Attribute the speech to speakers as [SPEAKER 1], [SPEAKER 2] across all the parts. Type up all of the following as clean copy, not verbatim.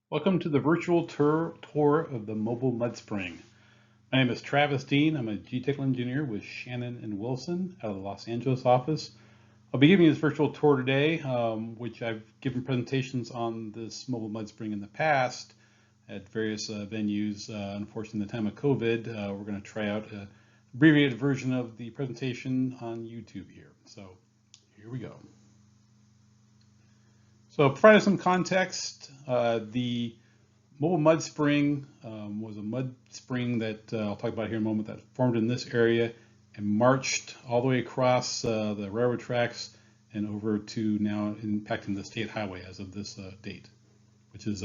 [SPEAKER 1] Welcome to the virtual tour of the mobile mud spring. My name is Travis Dean. I'm a geotechnical engineer with Shannon and Wilson out of the Los Angeles office. I'll be giving you this virtual tour today, which I've given presentations on this mobile mud spring in the past at various venues. Unfortunately, in the time of COVID, we're going to try out an abbreviated version of the presentation on YouTube here. So here we go. So provide some context. The mobile mud spring was a mud spring that I'll talk about here in a moment that formed in this area and marched all the way across the railroad tracks and over to now impacting the state highway as of this date, which is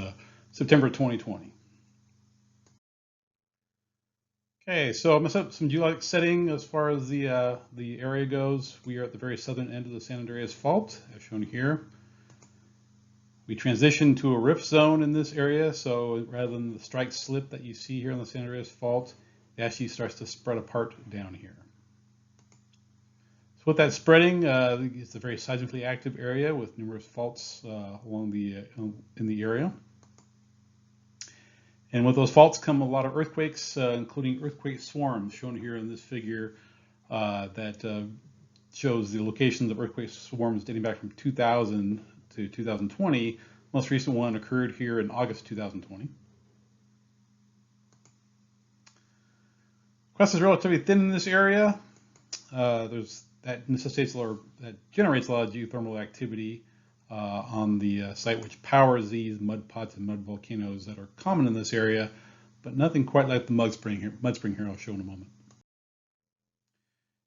[SPEAKER 1] September 2020. Okay, so I'm going to set up some geologic setting as far as the area goes. We are at the very southern end of the San Andreas Fault, as shown here. We transition to a rift zone in this area, so rather than the strike slip that you see here on the San Andreas Fault, it actually starts to spread apart down here. So with that spreading, it's a very seismically active area with numerous faults along in the area. And with those faults come a lot of earthquakes, including earthquake swarms shown here in this figure that shows the locations of earthquake swarms dating back from 2000 to 2020. Most recent one occurred here in August 2020. Crust is relatively thin in this area. That generates a lot of geothermal activity on the site, which powers these mud pots and mud volcanoes that are common in this area, but nothing quite like the mud spring here I'll show in a moment.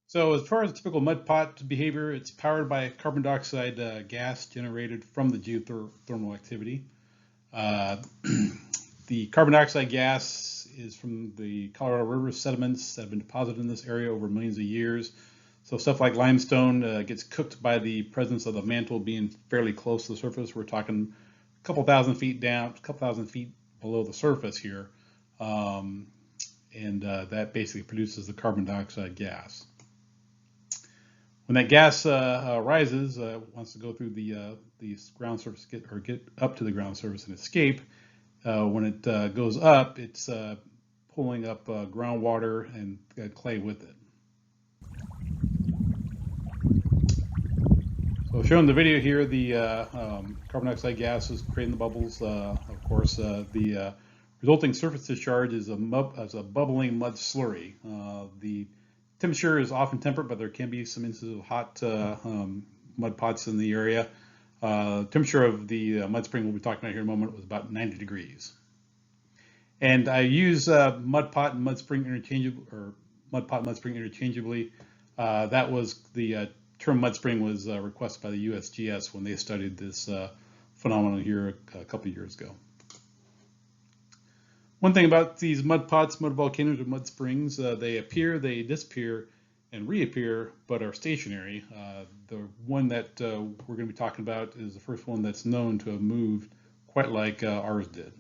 [SPEAKER 1] So as far as typical mud pot behavior, it's powered by carbon dioxide gas generated from the geothermal activity. The carbon dioxide gas is from the Colorado River sediments that have been deposited in this area over millions of years. So stuff like limestone gets cooked by the presence of the mantle being fairly close to the surface. We're talking a couple thousand feet down, a couple thousand feet below the surface here. That basically produces the carbon dioxide gas. When that gas rises, wants to go through the ground surface, get up to the ground surface and escape. When it goes up, it's pulling up groundwater and clay with it. So shown in the video here, the carbon dioxide gas is creating the bubbles. Of course, the resulting surface discharge is a bubbling mud slurry. The temperature is often temperate, but there can be some instances of hot mud pots in the area. Temperature of the mud spring we'll be talking about here in a moment was about 90 degrees. And I use mud pot and mud spring interchangeably. That was the term mud spring was requested by the USGS when they studied this phenomenon here a couple of years ago. One thing about these mud pots, mud volcanoes, or mud springs, they appear, they disappear, and reappear, but are stationary. The one that we're going to be talking about is the first one that's known to have moved quite like ours did.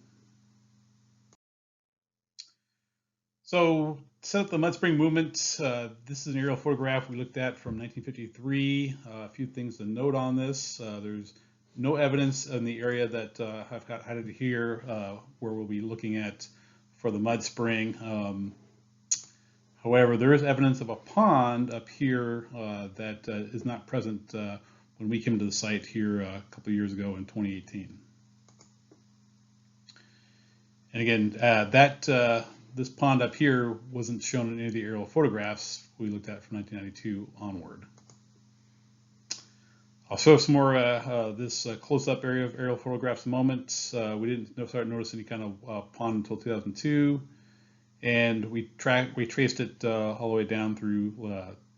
[SPEAKER 1] So, set up the mud spring movement. This is an aerial photograph we looked at from 1953. A few things to note on this. There's no evidence in the area that I've got highlighted here where we'll be looking at for the mud spring. However, there is evidence of a pond up here that is not present when we came to the site here a couple of years ago in 2018. And again, this pond up here wasn't shown in any of the aerial photographs we looked at from 1992 onward. I'll show some more this close-up area of aerial photographs in a moment. We didn't start noticing any kind of pond until 2002, and we traced it all the way down through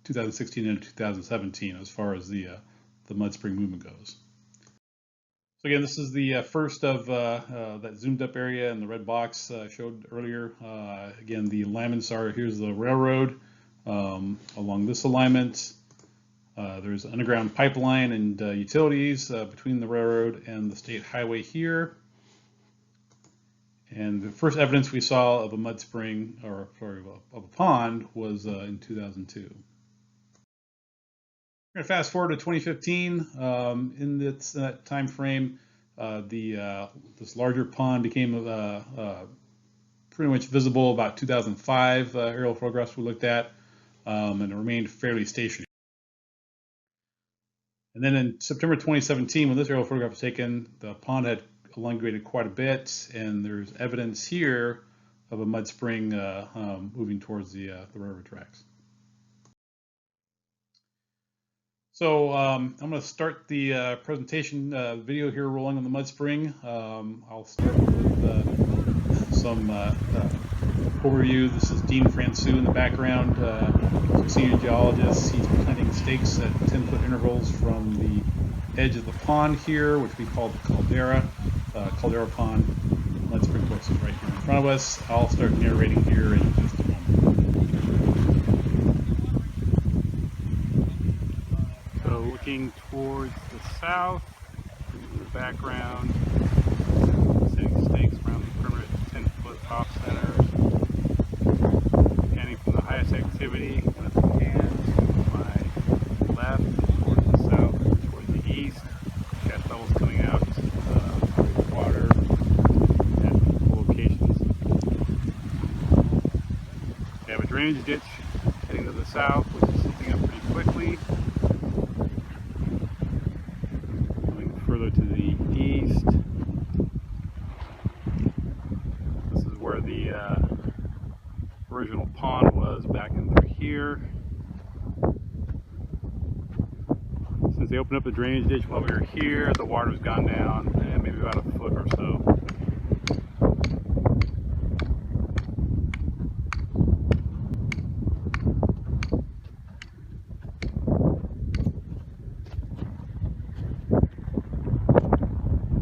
[SPEAKER 1] 2016 and 2017 as far as the mud spring movement goes. So again, this is the first of that zoomed up area in the red box I showed earlier. Again, the alignments are, here's the railroad along this alignment. There's underground pipeline and utilities between the railroad and the state highway here. And the first evidence we saw of a mud spring, or sorry, of a pond was in 2002. We're going to fast forward to 2015. In that time frame, this larger pond became pretty much visible about 2005 aerial photographs we looked at, and it remained fairly stationary. And then in September 2017, when this aerial photograph was taken, the pond had elongated quite a bit, and there's evidence here of a mud spring moving towards the railroad tracks. So I'm going to start the presentation video here rolling on the mud spring. I'll start with some overview. This is Dean Francu in the background, senior geologist. He's planting stakes at 10-foot intervals from the edge of the pond here, which we call the caldera pond. Mud spring, of course, is right here in front of us. I'll start narrating here in just a moment. So looking towards the south, in the background, setting stakes around the permanent 10-foot off centers. Scanning from the highest activity, left hand to my left, towards the south, towards the east. Gas bubbles coming out of the water at multiple locations. We have a drainage ditch heading to the south, which is slipping up pretty quickly. Going further to the east. This is where the original pond was back in through here. Since they opened up the drainage ditch while we were here, the water's gone down maybe about a foot or so.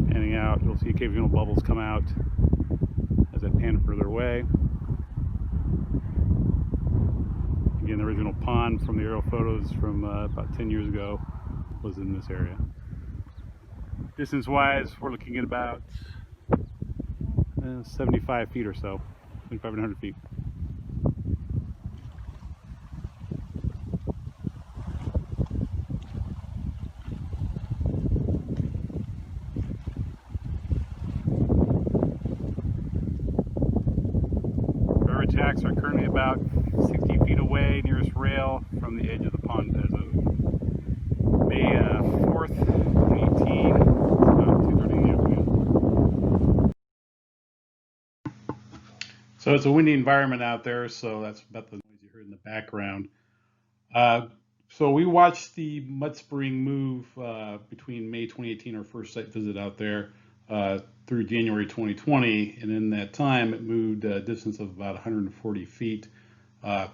[SPEAKER 1] Panning out, you'll see occasional bubbles come out as I pan further away. Again, the original pond from the aerial photos from about 10 years ago was in this area. Distance-wise, we're looking at about 75 feet or so, 2,500 feet. Railroad tracks are currently about 60 feet away, nearest rail from the edge of the pond as of May 4th, 2018. It's about 2:30 in the afternoon. So it's a windy environment out there, so that's about the noise you heard in the background. So we watched the mud spring move between May 2018, our first site visit out there, through January 2020, and in that time it moved a distance of about 140 feet.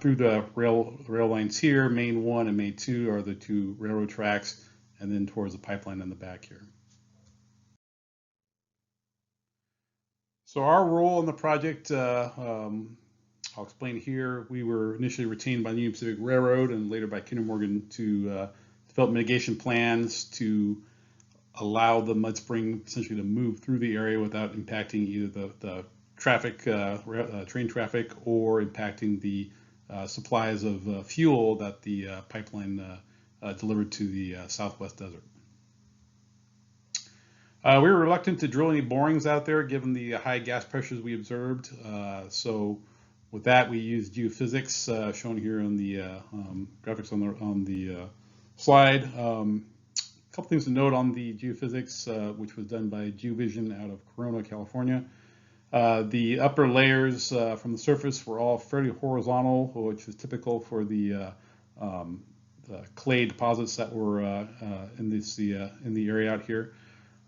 [SPEAKER 1] Through the rail lines here. Main 1 and Main 2 are the two railroad tracks, and then towards the pipeline in the back here. So our role in the project, I'll explain here. We were initially retained by the Union Pacific Railroad and later by Kinder Morgan to develop mitigation plans to allow the mud spring essentially to move through the area without impacting either the traffic, train traffic, or impacting the supplies of fuel that the pipeline delivered to the Southwest Desert. We were reluctant to drill any borings out there given the high gas pressures we observed. So with that, we used geophysics shown here on the graphics on the slide. A couple things to note on the geophysics, which was done by GeoVision out of Corona, California. The upper layers from the surface were all fairly horizontal, which is typical for the clay deposits that were in the area out here.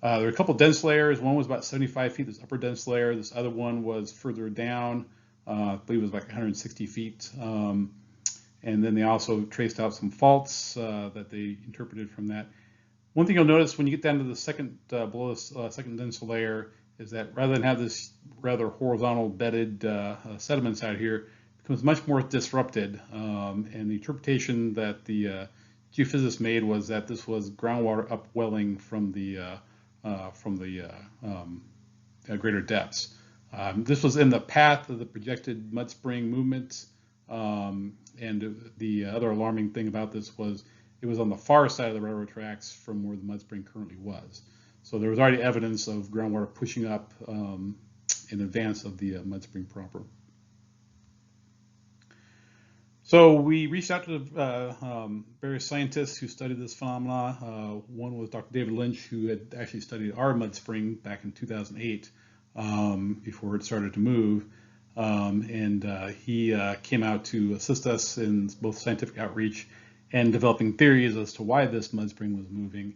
[SPEAKER 1] There were a couple dense layers. One was about 75 feet, this upper dense layer. This other one was further down, I believe it was like 160 feet. And then they also traced out some faults that they interpreted from that. One thing you'll notice when you get down to the second, below this second dense layer, is that rather than have this rather horizontal bedded sediments out here, it becomes much more disrupted. And the interpretation that the geophysicists made was that this was groundwater upwelling from the greater depths. This was in the path of the projected mud spring movement. And the other alarming thing about this was it was on the far side of the railroad tracks from where the mud spring currently was. So there was already evidence of groundwater pushing up in advance of the mud spring proper. So we reached out to various scientists who studied this phenomena. One was Dr. David Lynch, who had actually studied our mud spring back in 2008 before it started to move. He came out to assist us in both scientific outreach and developing theories as to why this mud spring was moving.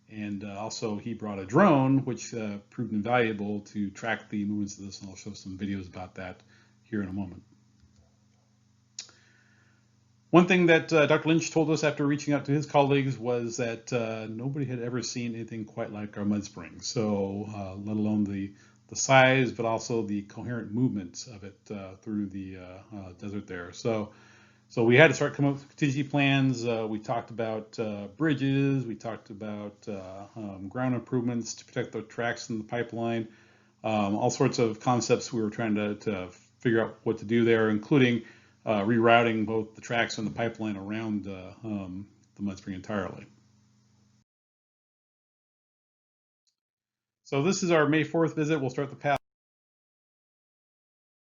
[SPEAKER 1] And also he brought a drone, which proved invaluable to track the movements of this, and I'll show some videos about that here in a moment. One thing that Dr. Lynch told us after reaching out to his colleagues was that nobody had ever seen anything quite like our mud spring. So let alone the size, but also the coherent movements of it through the desert there. So we had to start coming up with contingency plans. We talked about bridges. We talked about ground improvements to protect the tracks in the pipeline. All sorts of concepts we were trying to figure out what to do there, including rerouting both the tracks and the pipeline around the mud spring entirely. So this is our May 4th visit. We'll start the path.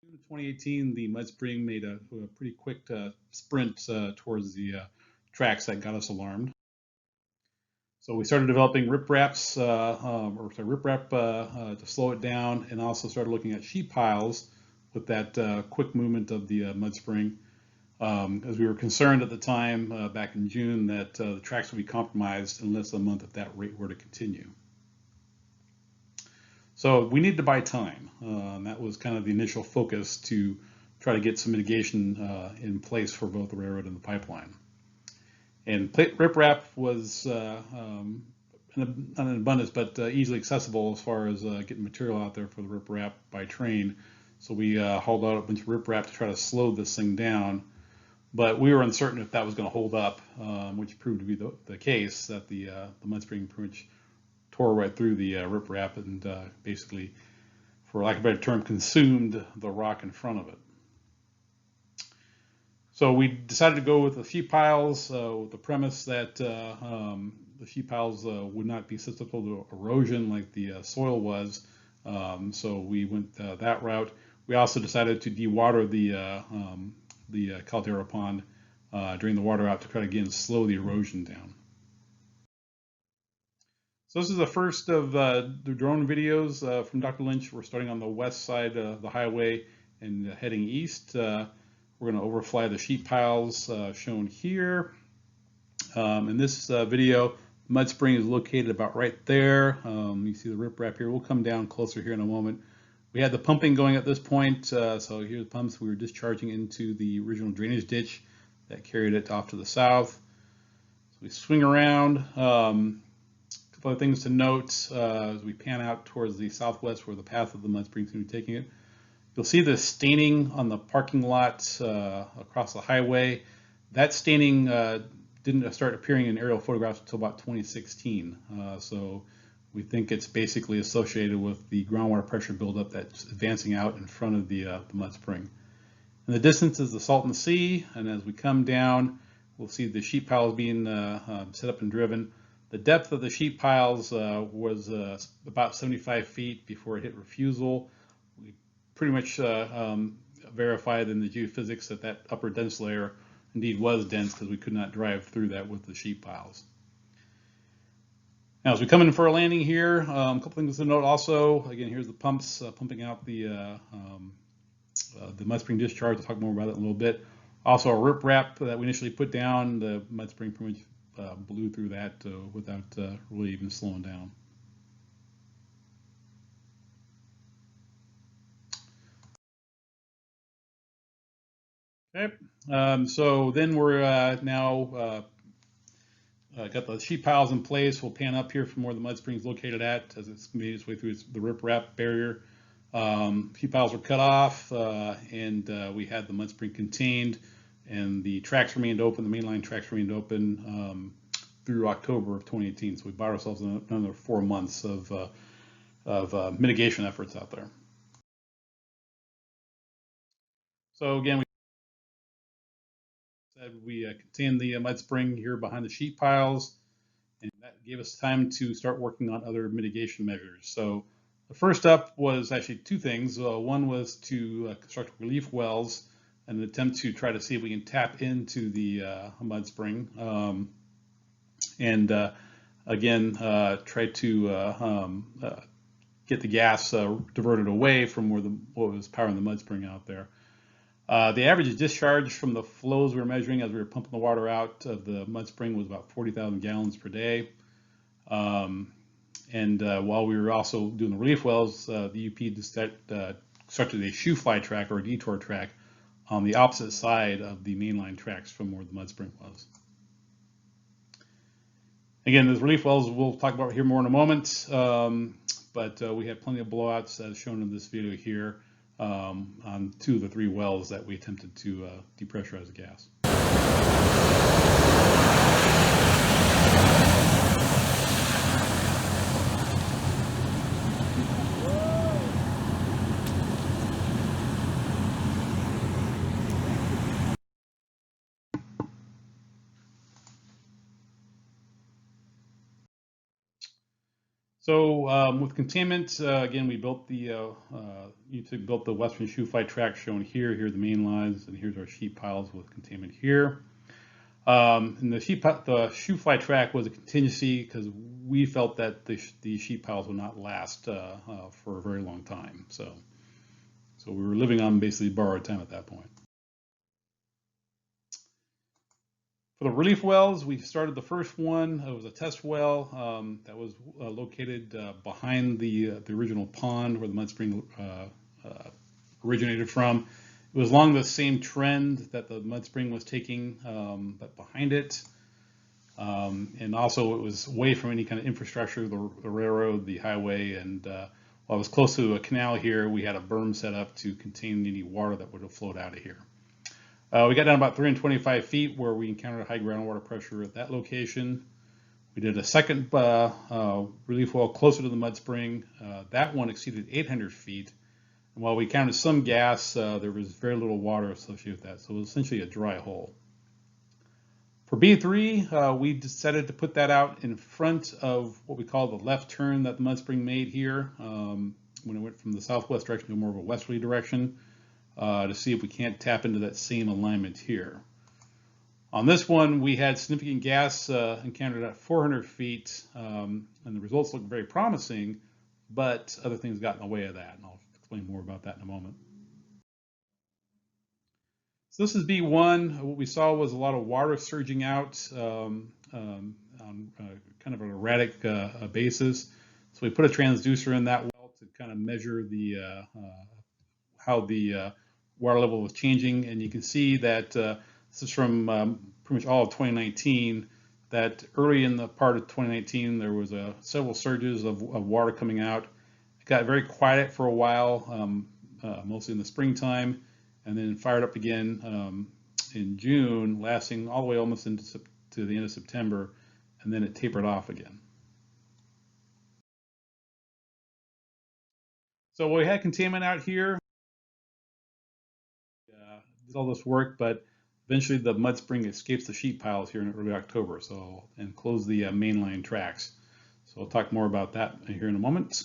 [SPEAKER 1] In 2018, the mud spring made a pretty quick sprint towards the tracks that got us alarmed. So we started developing ripraps, riprap to slow it down, and also started looking at sheet piles with that quick movement of the mud spring. As we were concerned at the time, back in June, that the tracks would be compromised in less than a month if that rate were to continue. So we needed to buy time. That was kind of the initial focus to try to get some mitigation in place for both the railroad and the pipeline. And riprap was not in abundance, but easily accessible as far as getting material out there for the riprap by train. So we hauled out a bunch of riprap to try to slow this thing down. But we were uncertain if that was going to hold up, which proved to be the case, that the mud spring pretty much tore right through the riprap and basically, for lack of a better term, consumed the rock in front of it. So we decided to go with the sheet piles with the premise that the sheet piles would not be susceptible to erosion like the soil was. So we went that route. We also decided to dewater the Caldera Pond during the water out to try to again slow the erosion down. So this is the first of the drone videos from Dr. Lynch. We're starting on the west side of the highway and heading east. We're going to overfly the sheet piles shown here. In this video, mud spring is located about right there. You see the riprap here. We'll come down closer here in a moment. We had the pumping going at this point, so here's the pumps. We were discharging into the original drainage ditch that carried it off to the south. So we swing around. A couple of things to note as we pan out towards the southwest where the path of the mud spring is going to be taking it. You'll see the staining on the parking lot across the highway. That staining didn't start appearing in aerial photographs until about 2016. So we think it's basically associated with the groundwater pressure buildup that's advancing out in front of the mud spring. In the distance is the Salton Sea, and as we come down, we'll see the sheet piles being set up and driven. The depth of the sheet piles was about 75 feet before it hit refusal. We pretty much verified in the geophysics that upper dense layer indeed was dense because we could not drive through that with the sheet piles. Now, as we come in for a landing here, a couple things to note also. Again, here's the pumps pumping out the mud spring discharge. I'll talk more about it in a little bit. Also, a riprap that we initially put down, the mud spring pretty much blew through that without really even slowing down. Okay, so then we're now got the sheet piles in place. We'll pan up here from where the mud spring is located at as it's made its way through the riprap barrier. Sheet piles were cut off and we had the mud spring contained, and the tracks remained open, the mainline tracks remained open through October of 2018. So we bought ourselves another 4 months of mitigation efforts out there. So again, we contained the mud spring here behind the sheet piles, and that gave us time to start working on other mitigation measures. So the first up was actually two things. One was to construct relief wells in an attempt to try to see if we can tap into the mud spring. And again, try to get the gas diverted away from what was powering the mud spring out there. The average discharge from the flows we were measuring as we were pumping the water out of the mud spring was about 40,000 gallons per day. While we were also doing the relief wells, the UP constructed a shoe fly track or a detour track on the opposite side of the mainline tracks from where the mud spring was. Again, those relief wells we'll talk about here more in a moment, but we had plenty of blowouts as shown in this video here on 2 of the 3 wells that we attempted to depressurize the gas. So with containment, again, we built the built the western shoe fly track shown here. Here are the main lines, and here's our sheet piles with containment here. And the shoe fly track was a contingency because we felt that the sheet piles would not last for a very long time. So we were living on basically borrowed time at that point. For the relief wells, we started the first one. It was a test well that was located behind the original pond where the mud spring originated from. It was along the same trend that the mud spring was taking, but behind it. And also it was away from any kind of infrastructure, the railroad, the highway, and while it was close to a canal here, we had a berm set up to contain any water that would have flowed out of here. We got down about 325 feet where we encountered high groundwater pressure at that location. We did a second relief well closer to the mud spring. That one exceeded 800 feet. And while we counted some gas, there was very little water associated with that. So it was essentially a dry hole. For B3, we decided to put that out in front of what we call the left turn that the mud spring made here when it went from the southwest direction to more of a westerly direction. To see if we can't tap into that same alignment here. On this one, we had significant gas encountered at 400 feet, and the results look very promising, but other things got in the way of that, and I'll explain more about that in a moment. So this is B1. What we saw was a lot of water surging out on kind of an erratic basis. So we put a transducer in that well to kind of measure the how the water level was changing, and you can see that this is from pretty much all of 2019, that early in the part of 2019 there was several surges of water coming out. It got very quiet for a while, mostly in the springtime, and then fired up again in June, lasting all the way almost into to the end of September, and then it tapered off again. So we had containment out here. Did all this work, but eventually the mud spring escapes the sheet piles here in early October, and close the mainline tracks. So I'll talk more about that here in a moment.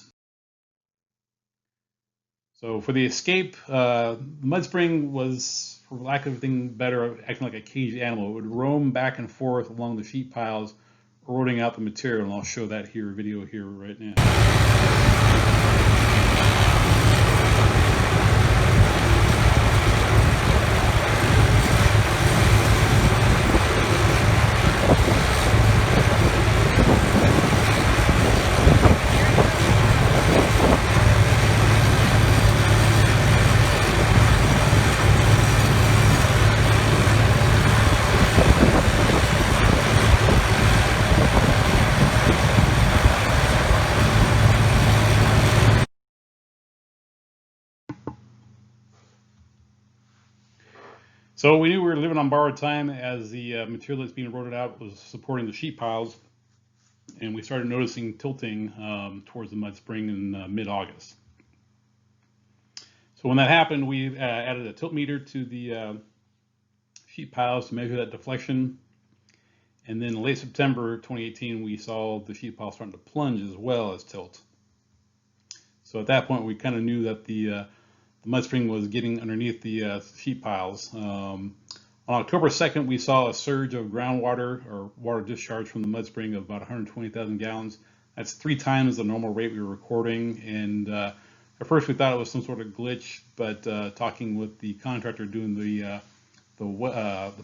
[SPEAKER 1] So for the escape, the mud spring was, for lack of anything better, acting like a caged animal. It would roam back and forth along the sheet piles, eroding out the material, and I'll show that video here right now. So we knew we were living on borrowed time as the material that's being eroded out was supporting the sheet piles, and we started noticing tilting towards the mud spring in mid-August. So when that happened, we added a tilt meter to the sheet piles to measure that deflection, And then in late September 2018, we saw the sheet pile starting to plunge as well as tilt. So at that point, we kind of knew that the mud spring was getting underneath the sheet piles. On October 2nd, we saw a surge of groundwater or water discharge from the mud spring of about 120,000 gallons. That's 3 times the normal rate we were recording. And at first, we thought it was some sort of glitch, but talking with the contractor doing the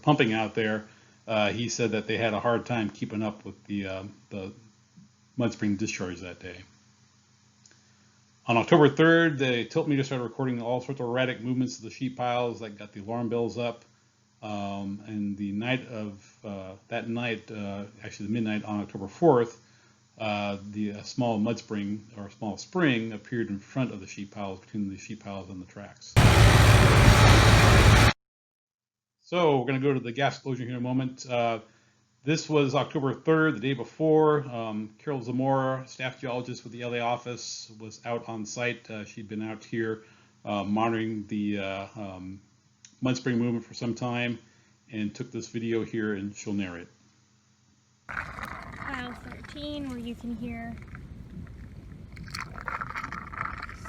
[SPEAKER 1] pumping out there, he said that they had a hard time keeping up with the mud spring discharge that day. On October 3rd, the tilt meter started recording all sorts of erratic movements of the sheet piles that got the alarm bells up. And the night of actually the midnight on October 4th, the small mud spring or small spring appeared in front of the sheet piles, between the sheet piles and the tracks. So we're going to go to the gas explosion here in a moment. This was October 3rd, the day before. Carol Zamora, staff geologist with the LA office, was out on site. She'd been out here monitoring the mud spring movement for some time and took this video here, and she'll narrate.
[SPEAKER 2] Pile 13, where you can hear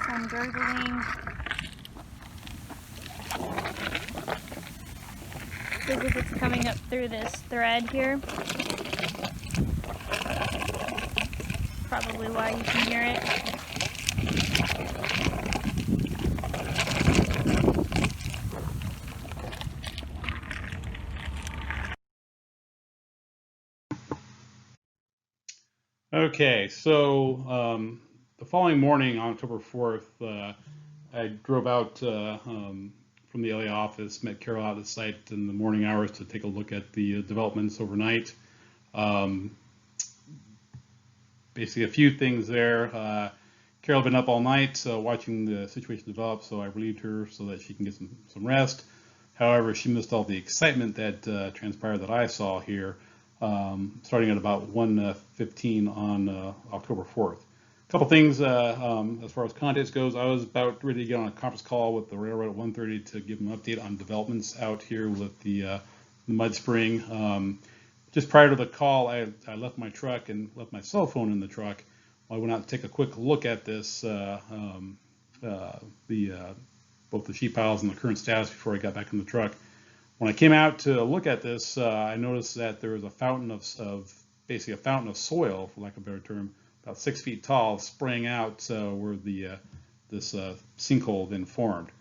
[SPEAKER 2] some gurgling. As if it's coming up through this thread here. Probably why you can hear it.
[SPEAKER 1] Okay, so the following morning, on October 4th, I drove out from the LA office, met Carol out at the site in the morning hours to take a look at the developments overnight. Basically a few things there. Carol had been up all night watching the situation develop, so I relieved her so that she can get some rest. However, she missed all the excitement that transpired that I saw here, starting at about 1:15 on October 4th. A couple things as far as context goes. I was about ready to get on a conference call with the railroad at 1:30 to give them an update on developments out here with the mud spring. Just prior to the call, I left my truck and left my cell phone in the truck. I went out to take a quick look at this, both the sheet piles and the current status before I got back in the truck. When I came out to look at this, I noticed that there was a fountain basically a fountain of soil, for lack of a better term, about 6 feet tall, spraying out where this sinkhole then formed.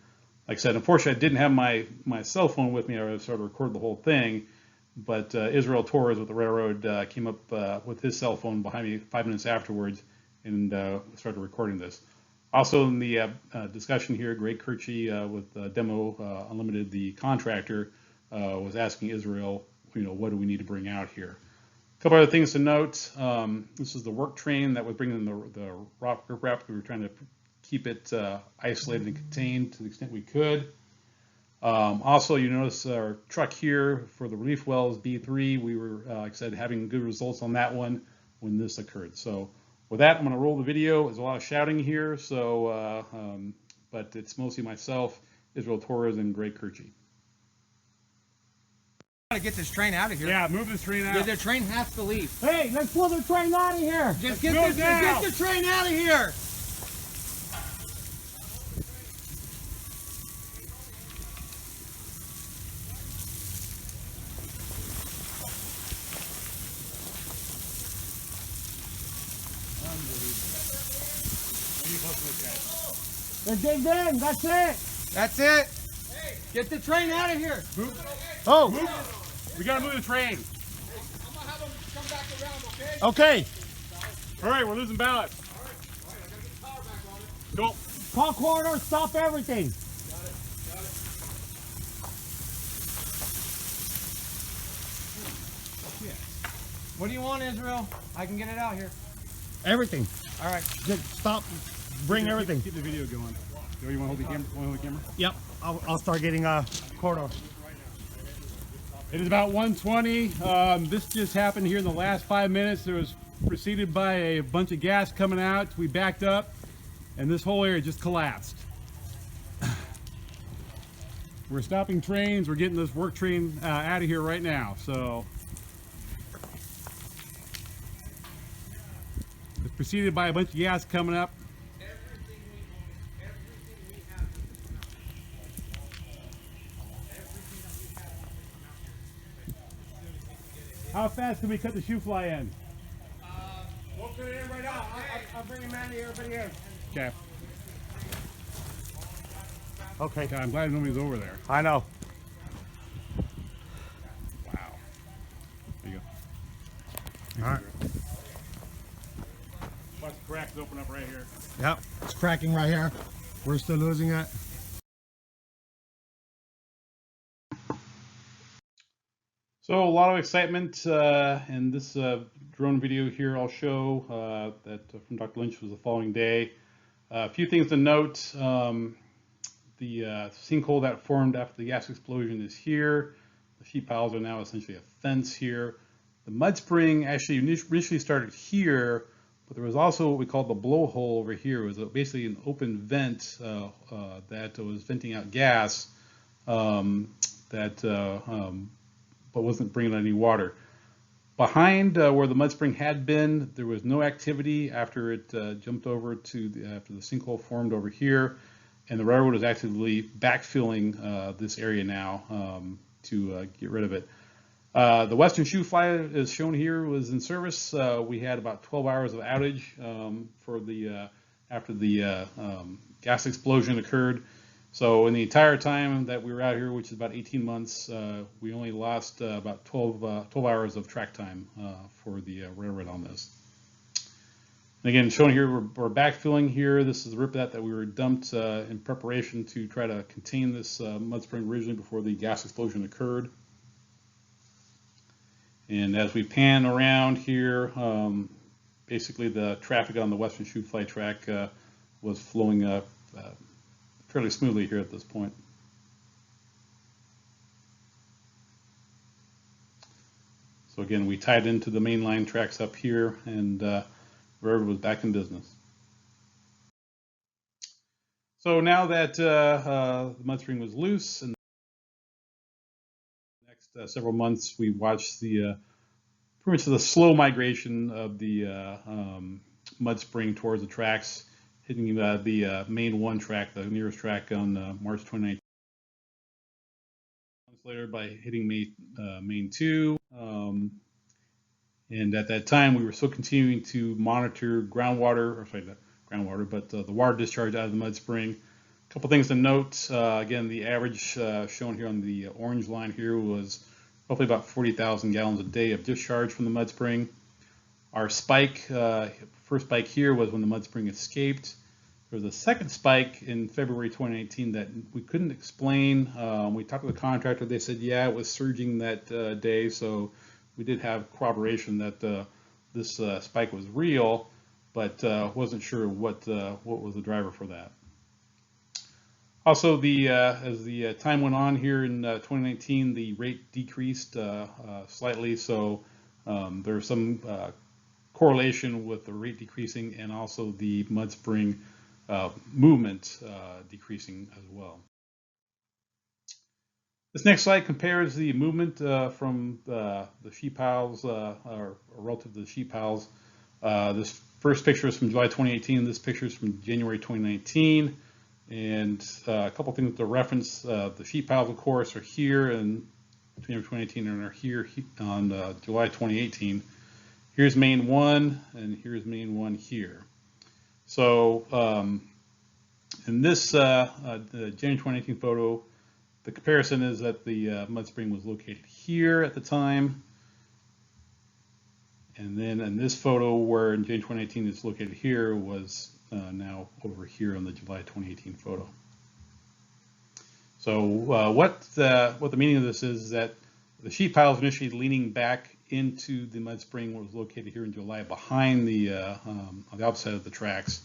[SPEAKER 1] Like I said, unfortunately, I didn't have my cell phone with me. I was sort of recorded the whole thing, but Israel Torres with the railroad came up with his cell phone behind me 5 minutes afterwards and started recording this. Also in the discussion here, Greg Kirchie with Demo Unlimited, the contractor, was asking Israel, what do we need to bring out here? A couple other things to note. This is the work train that was bringing the rock riprap. We were trying to keep it isolated and contained to the extent we could. Also, you notice our truck here for the relief wells, B3, we were, like I said, having good results on that one when this occurred. So with that, I'm going to roll the video. There's a lot of shouting here, so but it's mostly myself, Israel Torres, and Greg Kirchie.
[SPEAKER 3] To get this train out of here.
[SPEAKER 4] Yeah, move this train out.
[SPEAKER 3] Yeah, the train has to leave.
[SPEAKER 4] Hey, let's pull the train out of here.
[SPEAKER 3] Just get the train out of here.
[SPEAKER 4] They're digged in. That's it.
[SPEAKER 3] That's it. Hey, get the train out of here.
[SPEAKER 4] Move. Oh.
[SPEAKER 3] Move.
[SPEAKER 4] We gotta move the train.
[SPEAKER 3] Hey, I'm gonna have them come back around, okay?
[SPEAKER 4] Okay. All right, we're losing balance.
[SPEAKER 3] All right, I gotta get the power back on it.
[SPEAKER 4] Go. Call corridor, stop everything.
[SPEAKER 3] Got it. What do you want, Israel? I can get it out here.
[SPEAKER 4] Everything.
[SPEAKER 3] All right.
[SPEAKER 4] Just stop. Bring everything.
[SPEAKER 1] Keep the video going. You want to hold the camera?
[SPEAKER 4] Yep. I'll start getting corridor.
[SPEAKER 1] It is about 1:20. This just happened here in the last 5 minutes. There was preceded by a bunch of gas coming out. We backed up, and this whole area just collapsed. We're stopping trains. We're getting this work train out of here right now. So preceded by a bunch of gas coming up.
[SPEAKER 3] Everything we own, everything we have. Everything that we have will come out here. As soon as we can get it.
[SPEAKER 1] How fast can we cut the shoe fly in?
[SPEAKER 3] We'll put it in right now. I'll bring him out here, everybody here.
[SPEAKER 1] Okay.
[SPEAKER 4] Okay.
[SPEAKER 1] I'm glad nobody's over there.
[SPEAKER 4] I know.
[SPEAKER 1] Wow. There you go.
[SPEAKER 4] All right.
[SPEAKER 1] Watch the cracks open up right here.
[SPEAKER 4] Yep. It's cracking right here. We're still losing it.
[SPEAKER 1] So a lot of excitement, and this drone video here I'll show that from Dr. Lynch was the following day. A few things to note. The sinkhole that formed after the gas explosion is here. The sheet piles are now essentially a fence here. The mud spring actually initially started here, but there was also what we call the blowhole over here. It was basically an open vent that was venting out gas but wasn't bringing any water. Behind where the mud spring had been, there was no activity after it jumped over to after the sinkhole formed over here, and the railroad is actively backfilling this area now to get rid of it. The western shoe fly, as shown here, was in service. We had about 12 hours of outage for the after the gas explosion occurred. So in the entire time that we were out here, which is about 18 months, we only lost about 12 hours of track time for the railroad on this. And again, shown here, we're backfilling here. This is the riprap that we were dumped in preparation to try to contain this mud spring originally before the gas explosion occurred. And as we pan around here, basically the traffic on the western shoe fly track was flowing up fairly smoothly here at this point. So again, we tied into the main line tracks up here, and railroad was back in business. So now that the mud spring was loose, and the next several months we watched the pretty much the slow migration of the mud spring towards the tracks, hitting the main one track, the nearest track on March 29th. Months later by hitting main 2. And at that time, we were still continuing to monitor groundwater, or sorry, not groundwater, but the water discharge out of the mud spring. A couple things to note. Again, the average shown here on the orange line here was roughly about 40,000 gallons a day of discharge from the mud spring. Our spike, first spike here was when the mud spring escaped. There was a second spike in February 2019 that we couldn't explain. We talked to the contractor. They said, yeah, it was surging that day. So we did have corroboration that this spike was real, but wasn't sure what was the driver for that. Also, as the time went on here in 2019, the rate decreased slightly. So there's some correlation with the rate decreasing and also the mud spring movement decreasing as well. This next slide compares the movement from the sheet piles, or relative to the sheet piles. This first picture is from July 2018. This picture is from January 2019. And a couple things to reference. The sheet piles, of course, are here in January 2018 and are here on July 2018. Here's main 1, and here's main 1 here. So in this the January 2018 photo, the comparison is that the mud spring was located here at the time. And then in this photo, where in January 2018 it's located here, was now over here on the July 2018 photo. So what the meaning of this is that the sheet pile is initially leaning back into the mud spring, was located here in July behind on the opposite side of the tracks.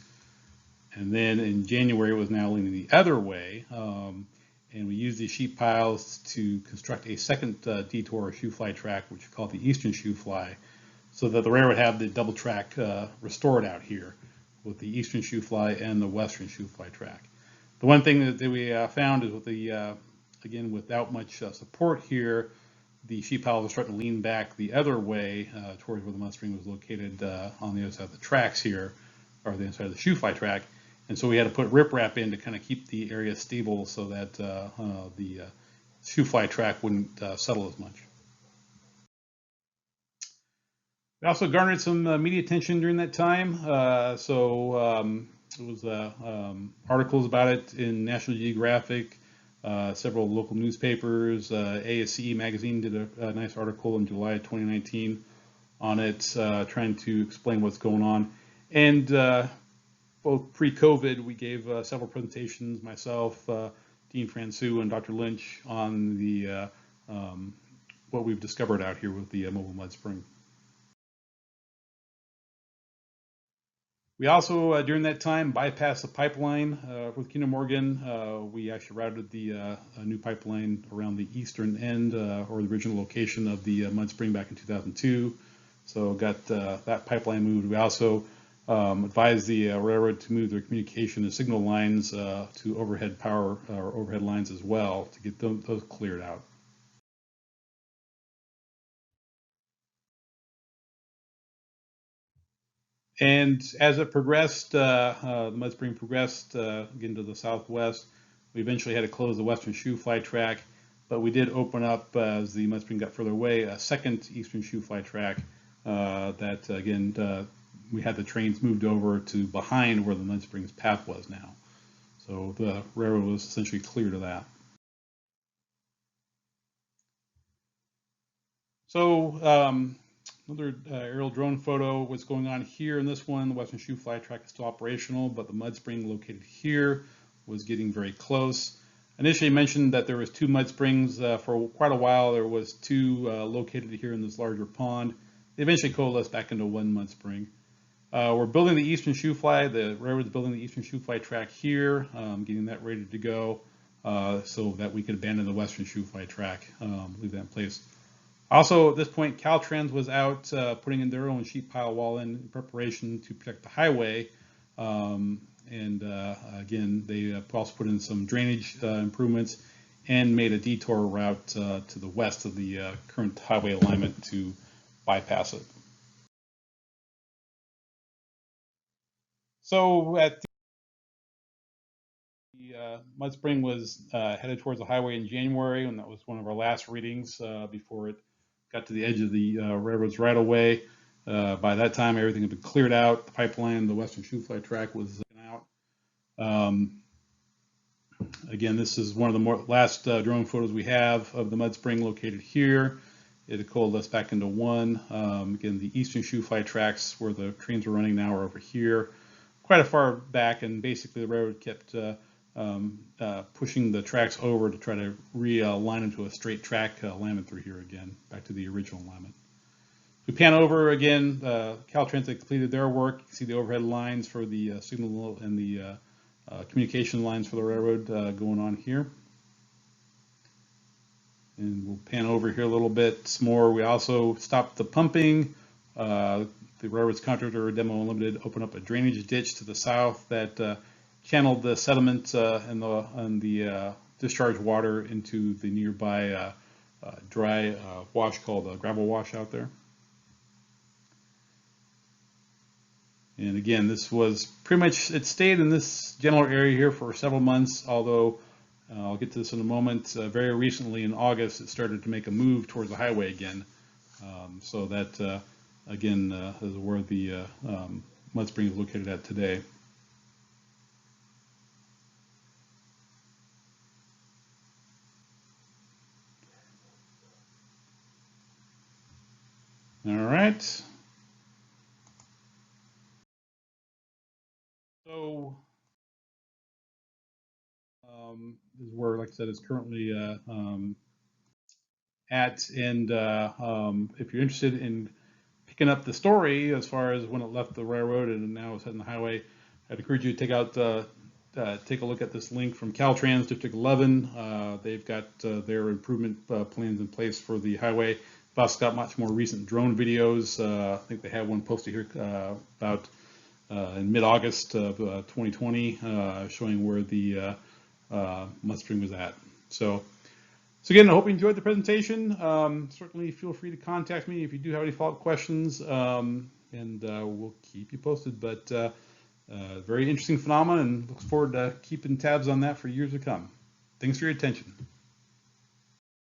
[SPEAKER 1] And then in January it was now leaning the other way. And we used these sheet piles to construct a second detour or shoe fly track, which we call the eastern shoe fly, so that the railroad would have the double track restored out here with the eastern shoe fly and the western shoe fly track. The one thing that we found is with the, again, without much support here, the sheet piles are starting to lean back the other way towards where the mud spring was located on the other side of the tracks here, or the other side of the shoe fly track. And so we had to put riprap in to kind of keep the area stable so that the shoe fly track wouldn't settle as much. We also garnered some media attention during that time. It was articles about it in National Geographic, several local newspapers. ASCE magazine did a nice article in July of 2019 on it, trying to explain what's going on. And both pre-COVID, we gave several presentations, myself, Dean Francu, and Dr. Lynch, on the what we've discovered out here with the mobile mud spring. We also, during that time, bypassed the pipeline with Kinder Morgan. We actually routed the new pipeline around the eastern end, or the original location of the mud spring back in 2002. So got that pipeline moved. We also advised the railroad to move their communication and signal lines to overhead power or overhead lines as well to get those cleared out. And as it progressed, the mud spring progressed again to the southwest. We eventually had to close the western shoe fly track, but we did open up, as the mud spring got further away, a second eastern shoe fly track that, again, we had the trains moved over to behind where the mud spring's path was now. So the railroad was essentially clear to that. So another aerial drone photo. What's going on here in this one, the western shoe fly track is still operational, but the mud spring located here was getting very close. Initially mentioned that there was 2 mud springs for quite a while. There was 2 located here in this larger pond. They eventually coalesced back into 1 mud spring. We're building the eastern shoe fly. The railroad's building the eastern shoe fly track here, getting that ready to go so that we could abandon the western shoe fly track, leave that in place. Also, at this point, Caltrans was out putting in their own sheet pile wall in preparation to protect the highway. Again, they also put in some drainage improvements and made a detour route to the west of the current highway alignment to bypass it. So at the mud spring was headed towards the highway in January, and that was one of our last readings before it got to the edge of the railroad's right of way. By that time, everything had been cleared out. The pipeline, the western shoe fly track was out. Again, this is one of the last drone photos we have of the mud spring located here. It had coalesced back into 1. Again, the eastern shoe fly tracks where the trains are running now are over here, quite a far back, and basically the railroad kept pushing the tracks over to try to realign into a straight track alignment through here again, back to the original alignment. We pan over again. Caltrans had completed their work. You can see the overhead lines for the signal and the communication lines for the railroad going on here. And we'll pan over here a little bit more. We also stopped the pumping. The railroad's contractor, Demo Unlimited, opened up a drainage ditch to the south that channeled the sediment and the discharge water into the nearby dry wash called a gravel wash out there. And again, this was pretty much, it stayed in this general area here for several months, although I'll get to this in a moment. Very recently in August, it started to make a move towards the highway again. So that, again, is where the mud spring is located at today. All right. So this is where, like I said, it's currently at. And if you're interested in picking up the story as far as when it left the railroad and now it's heading the highway, I'd encourage you to take a look at this link from Caltrans District 11. They've got their improvement plans in place for the highway. They've also got much more recent drone videos. I think they have one posted here about in mid-August of 2020, showing where the mud spring was at. So So again, I hope you enjoyed the presentation. Certainly feel free to contact me if you do have any follow-up questions, and we'll keep you posted. But very interesting phenomenon, and looks forward to keeping tabs on that for years to come. Thanks for your attention.